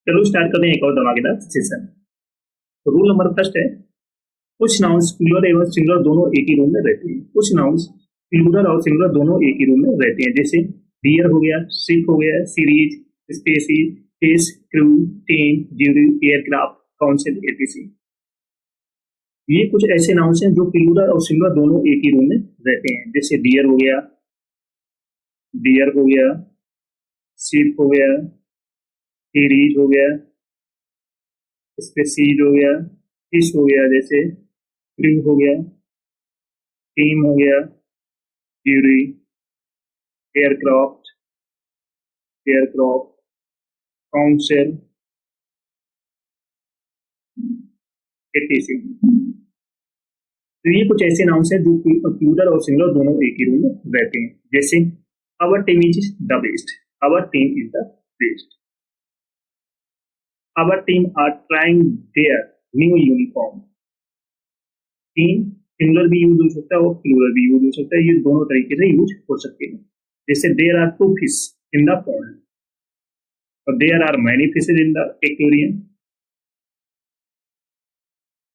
चलो स्टार्ट करते हैं एक और धमाकेदार सेशन। रूल नंबर फर्स्ट है, कुछ नाउन्स प्लूरल एवं सिंगुलर दोनों एक ही रूम में रहते हैं। कुछ नाउन्स प्लूरल और सिंगुलर दोनों एक ही रूम में रहते हैं, जैसे डियर हो गया, शिप हो गया, series, species, fish, crew, team, jury, aircraft, council, ATC. ये कुछ ऐसे नाउन्स हैं जो प्लूरल और सिंगुलर दोनों एक ही रूम में रहते हैं, जैसे डियर हो गया, शिप हो गया, सीरीज हो गया, स्पेसीज हो गया, फिश हो गया, जैसे क्रू हो गया, टीम हो गया, ज्यूरी, एयरक्राफ्ट, काउंसिल, एटीसी। तो ये कुछ ऐसे नाउन्स हैं जो प्लूरल और सिंगुलर दोनों एक ही रूम में रहते हैं, जैसे our team is the best, our team is the best. Our team are trying their new uniform. Team singular भी यूज हो सकता है और प्लूरल भी यूज हो सकता है, ये दोनों तरीके से यूज हो सकते हैं। जैसे there are 2 fish in the pond और there are many fishes in the aquarium।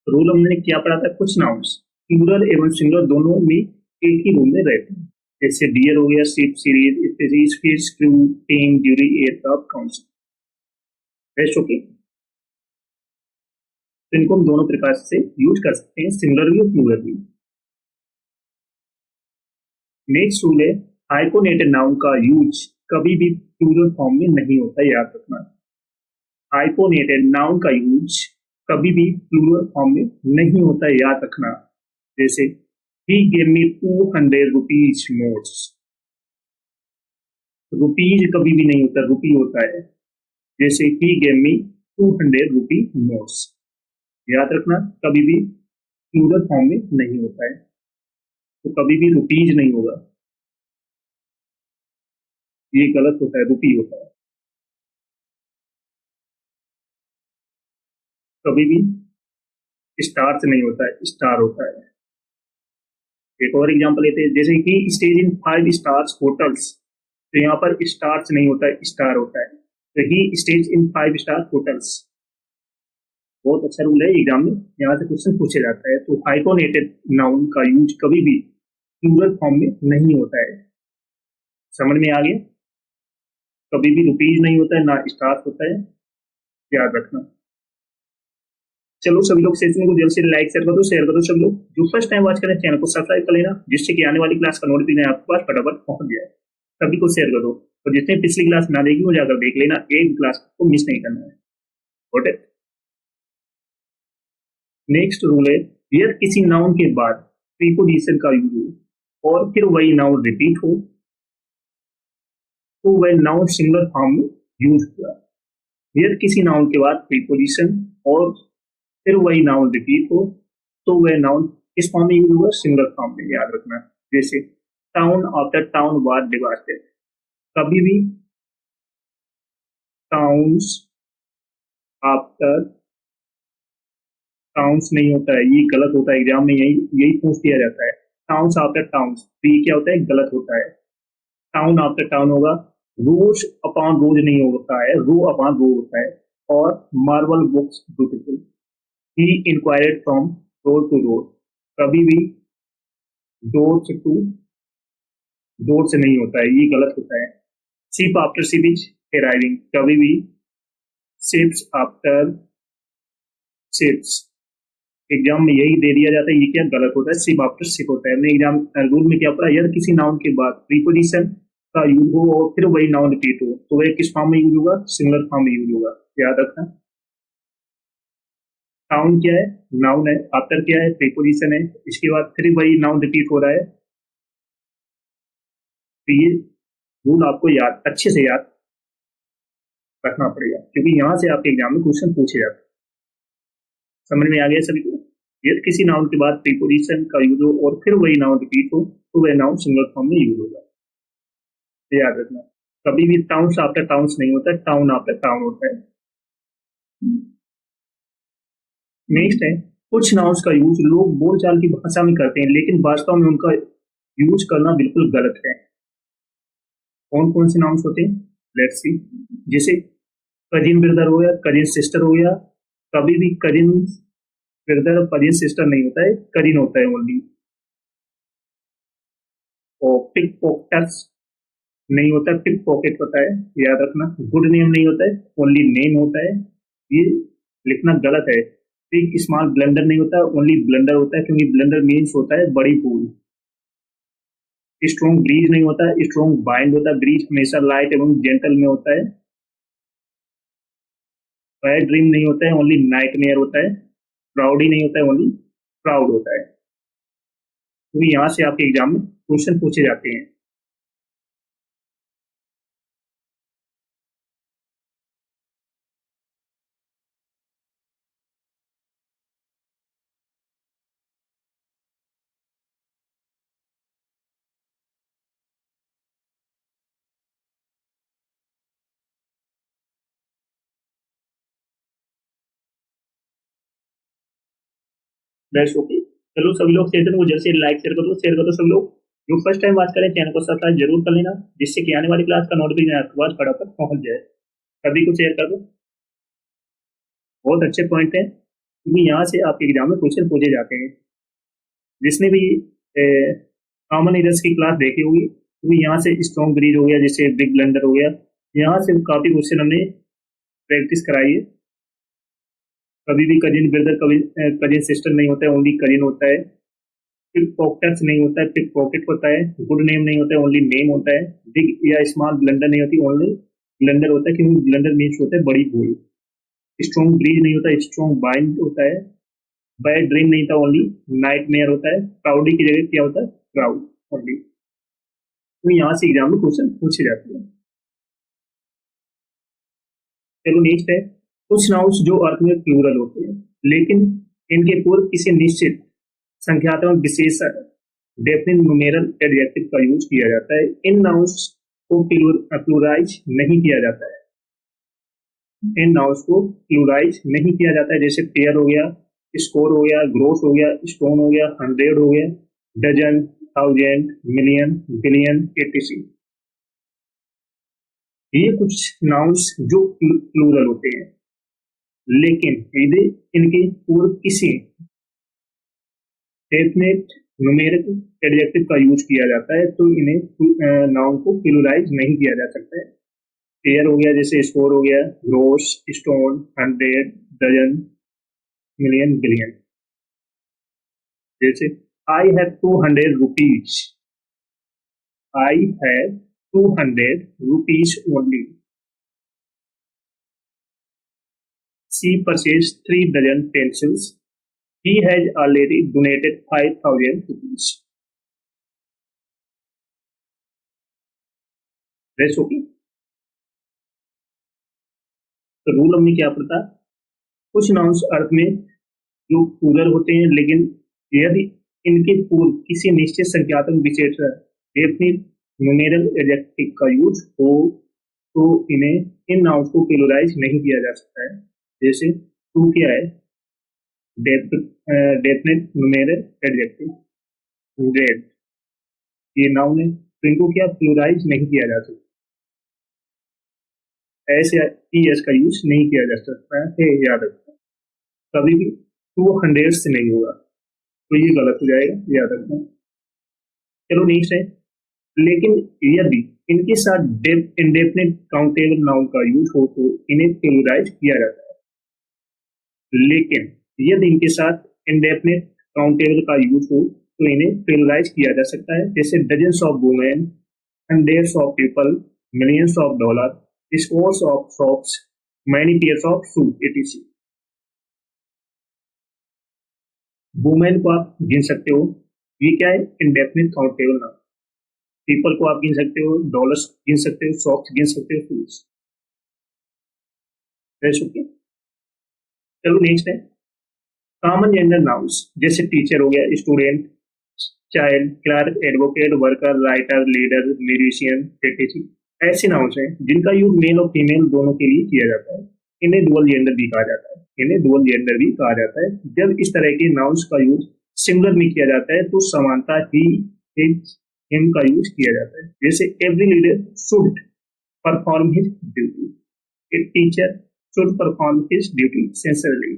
Rule हमने क्या पढ़ा था, कुछ नाउन्स प्लूरल एवं सिंगुलर दोनों में एक ही रूम में रहते हैं, जैसे डियर हो गया, ship, series, species, fish, crew, team, jury, aircraft, council. Okay, तो इनको हम दोनों प्रकार से यूज कर सकते हैं, सिंगुलर भी और प्लूरल भी। नेक्स्ट रूल है, हाइपोनेटेड नाउन का यूज कभी भी प्लूरल फॉर्म में नहीं होता, याद रखना। हाइपोनेटेड नाउन का यूज कभी भी प्लूरल फॉर्म में नहीं होता, याद रखना। जैसे he gave me 200 rupees notes, rupees कभी भी नहीं होता, रुपी होता है। जैसे he gave me 200 rupee notes, याद रखना, कभी भी प्लूरल फॉर्म में नहीं होता है, तो कभी भी रुपीज नहीं होगा, ये गलत होता है, रुपी होता है। कभी भी स्टार से नहीं होता है, स्टार होता है। एक और एग्जांपल लेते हैं, जैसे कि स्टेज इन 5 स्टार्स होटल्स, तो यहाँ पर स्टार से नहीं होता है, स्टार होता है। तो ही स्टेज इन 5 स्टार होटल्स, बहुत अच्छा रूल है, एग्जाम में यहाँ से क्वेश्चन पूछा जाता है। तो हाइपोनेटेड नाउन का यूज कभी भी प्लूरल फॉर्म में नहीं होता है, समझ में आ गया। कभी भी रुपीज नहीं होता है, ना स्टार होता है, याद रखना। चलो सभी लोग सेशन को जल्द से लाइक शेयर कर दो सब लोग। जो फर्स्ट टाइम वॉच करें चैनल को सब्सक्राइब कर लेना, जिससे कि आने वाली क्लास का नोटिफिकेशन आपके पास फटाफट पहुंच जाए। सभी को शेयर कर दो, और जितने पिछली क्लास ना देखी वो जाकर देख लेना, एक क्लास को मिस नहीं करना है। ओके, नेक्स्ट रूल है, यदि किसी नाउन के बाद प्रीपोजिशन का यूज हो और फिर वही नाउन रिपीट हो, तो वह नाउन सिंगुलर फॉर्म में यूज हुआ। यदि किसी नाउन के बाद प्रीपोजिशन और फिर वही नाउन रिपीट हो, तो वह नाउन किस फॉर्म में यूज हुआ, सिंगुलर फॉर्म में, याद रखना। जैसे town after town was devastated, कभी भी टाउन्स आफ्टर टाउन्स नहीं होता है, ये गलत होता है, एग्जाम में यही पूछ दिया जाता है। टाउन्स आफ्टर टाउन्स, तो ये क्या होता है, गलत होता है। टाउन आफ्टर टाउन होगा, रोज अपॉन रोज नहीं होता है, रो अपॉन रो होता है। और marble books beautiful, he inquired from door to door, कभी भी डोर से टू डोर से नहीं होता है, ये गलत होता है। Ship after ship is arriving, कभी भी शिप्स आफ्टर शिप्स, एग्जाम में यही दे दिया जाता है, ये क्या गलत होता है, शिप आफ्टर शिप होता है। हमने एग्जाम रूल में क्या पढ़ा, यदि किसी नाउन के बाद प्रीपोजिशन का यूज हो और फिर वही नाउन रिपीट हो, तो वह किस फॉर्म में यूज होगा, सिंगुलर फॉर्म में यूज होगा, याद रखना। टाउन क्या है, नाउन है, आफ्टर क्या है, प्रीपोजिशन है, इसके बाद फिर वही नाउन रिपीट हो रहा है। तो ये रूल आपको अच्छे से याद रखना पड़ेगा, क्योंकि यहाँ से आपके एग्जाम में क्वेश्चन पूछे जाते हैं। समझ में आ गया सभी को। यदि किसी नाउन के बाद प्रीपोजिशन का यूज हो और फिर वही नाउन रिपीट हो, तो वह नाउन सिंगुलर फॉर्म में यूज होगा, याद रखना। कभी भी टाउन्स आफ्टर टाउन्स नहीं होता, टाउन आफ्टर टाउन होता है। नेक्स्ट है, कुछ नाउन्स का यूज लोग बोलचाल की भाषा में करते हैं, लेकिन वास्तव में उनका यूज करना बिल्कुल गलत है। कौन कौन से नाउन्स होते हैं, लेट्स सी। जैसे कजिन ब्रदर हो गया, कजिन सिस्टर हो गया। कभी भी कजिन ब्रदर और कजिन सिस्टर नहीं होता है, कजिन होता है ओनली। और पिक पॉकेटर्स नहीं होता, पिक पॉकेट होता है, याद रखना। गुड नेम नहीं होता है, ओनली नेम होता है, ये लिखना गलत है। बिग स्मॉल ब्लंडर नहीं होता, ओनली ब्लंडर होता है, क्योंकि ब्लंडर मीन्स होता है बड़ी भूल। स्ट्रॉन्ग ब्रीज नहीं होता, स्ट्रॉन्ग बाइंड होता है। ब्रीज हमेशा लाइट एवं जेंटल में होता है। बैड ड्रीम नहीं होता है, ओनली नाइटमेयर होता है। प्राउडी नहीं होता है, ओनली प्राउड होता है। तो यहाँ से आपके एग्जाम में क्वेश्चन पूछे जाते हैं। That's okay. चलो सभी लोग सेशन को जल्द से लाइक शेयर कर दो सभी लोग। जो फर्स्ट टाइम बात करें चैनल को सब्सक्राइब जरूर कर लेना, जिससे कि आने वाली क्लास का नोटिफिकेशन आपके पास फटाफट पहुंच जाए। सभी को शेयर कर दो, बहुत अच्छे पॉइंट है, क्योंकि यहाँ से आपके एग्जाम में क्वेश्चन पूछे जाते हैं। जिसने भी कॉमन एरर्स की क्लास देखी होगी, तो यहाँ से स्ट्रॉन्ग ब्रीज हो गया, जैसे बिग ब्लंडर हो गया, यहाँ से काफी क्वेश्चन हमने प्रैक्टिस कराई है। कभी भी कजिन ब्रदर, कभी कजिन सिस्टर नहीं होता है, ओनली कजिन होता है। पिक पॉकेट्स नहीं होता है, पिक पॉकेट होता है। गुड नेम नहीं होता है, ओनली नेम होता है। बिग या स्मॉल ब्लंडर नहीं होती, ओनली ब्लंडर होता है, क्योंकि ब्लंडर मीन्स होता है बड़ी भूल। स्ट्रॉन्ग ब्रीज नहीं होता, स्ट्रॉन्ग बाइंड होता है। बैड ड्रीम नहीं था, ओनली नाइटमेयर होता है। प्राउडी की जगह क्या होता है, प्राउड ओनली। तो यहाँ से एग्जाम में क्वेश्चन पूछे जाते हैं। चलो नेक्स्ट है, कुछ नाउन्स जो अर्थ में प्लूरल होते हैं, लेकिन इनके पूर्व किसी निश्चित संख्यात्मक विशेषण डेफिनेट न्यूमेरल एडजेक्टिव का यूज किया जाता है। इन नाउन्स को प्लूराइज नहीं किया जाता है। इन नाउन्स को प्लूराइज नहीं किया जाता है, जैसे पेयर हो गया, स्कोर हो गया, ग्रोस हो गया, स्टोन हो गया, 100 हो गया, dozen, thousand, million, billion, etc। ये कुछ नाउन्स जो प्लूरल होते हैं, लेकिन यदि इनके पूर्व किसी डेफिनेट न्यूमेरिक एडजेक्टिव का यूज किया जाता है, तो इन्हें नाउन को प्लूराइज नहीं किया जा सकता है। पेयर हो गया, जैसे स्कोर हो गया, gross, stone, 100, dozen, million, billion. जैसे I have 200 rupees, I have 200 rupees only. She purchased 3 dozen pencils. He has already donated 5,000 rupees. That's okay. तो रूल हमने क्या पढ़ा? कुछ नाउन्स अर्थ में जो प्लूरल होते हैं, लेकिन यदि इनके पूर्व किसी निश्चित संख्यात्मक विशेषण डेफिनिट न्यूमेरल एडजेक्टिव का यूज हो, तो इन्हें इन नाउन्स को प्लूराइज नहीं किया जा सकता है। जैसे टू क्या है, डेफिनेट न्यूमेरल एडजेक्टिव। 100 ये नाउन है, तो इनको क्या प्लूराइज नहीं किया जा सकता, ऐसे एस का यूज नहीं किया जा सकता है, याद रखना। कभी भी 200 से नहीं होगा, तो ये गलत हो जाएगा, याद रखना। चलो नेक्स्ट है, लेकिन यदि इनके साथ इंडेफिनिट काउंटेबल नाउन का यूज हो, तो इन्हें प्लूराइज किया जाता है। लेकिन यदि इनके साथ इंडेफिनिट काउंटेबल का यूज हो, तो इन्हें प्लूराइज किया जा सकता है। जैसे dozens of women, hundreds of people, millions of dollar, scores of shops, many pairs of shoes, etc। Women को आप गिन सकते हो, ये क्या है, इंडेफिनिट काउंटेबल नाउन। पीपल को आप गिन सकते हो, डॉलर्स गिन सकते हो, शॉप्स गिन सकते हो, शूज। ओके। चलो नेक्स्ट है, कॉमन जेंडर नाउन्स, जैसे टीचर हो गया, student, child, clerk, advocate, worker, writer, leader, musician, etc। ऐसे नाउन्स हैं जिनका यूज मेल और फीमेल दोनों के लिए किया जाता है। इन्हें डुअल जेंडर भी कहा जाता है, इन्हें डुअल जेंडर भी कहा जाता है। जब इस तरह के नाउन्स का यूज सिंगुलर में किया जाता है, तो समानता ही हिम का यूज किया जाता है। जैसे every leader should perform his duty, A teacher should perform his duty sincerely.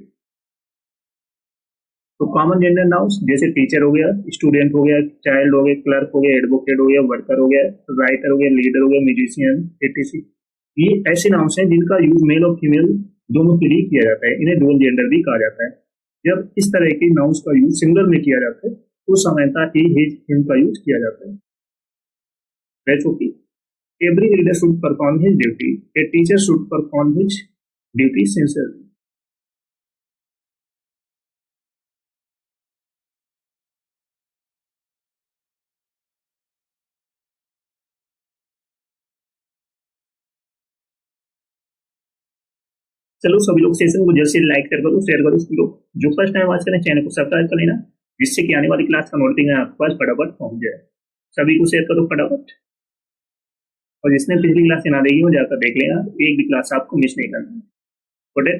तो कॉमन जेंडर नाउन्स जैसे टीचर हो गया, स्टूडेंट हो गया, चाइल्ड हो गया, क्लर्क हो गया, एडवोकेट हो गया, वर्कर हो गया, राइटर हो गया, लीडर हो गया, म्यूजिशियन, एटीसी, ये ऐसे नाउन्स हैं जिनका यूज मेल और फीमेल दोनों के लिए किया जाता है। इन्हें डुअल जेंडर भी कहा जाता है। जब इस तरह के नाउन्स का यूज सिंगुलर में किया जाता है तो सामान्यतः ही, हिज, हिम का यूज किया जाता है। जैसे कि every leader should perform his duty, a teacher should perform his duty sincerely. चलो सभी लोग सेशन को जल्द से लाइक कर दो, शेयर करो। लोग जो फर्स्ट टाइम वॉच करें चैनल को सब्सक्राइब कर लेना, जिससे कि आने वाली क्लास का नोटिफिकेशन आपके पास फटाफट पहुंच जाए। सभी को शेयर करो फटाफट, और जिसने पिछली क्लास ना देखी हो जाकर देख लेना, एक भी क्लास आपको मिस नहीं करना। Good day.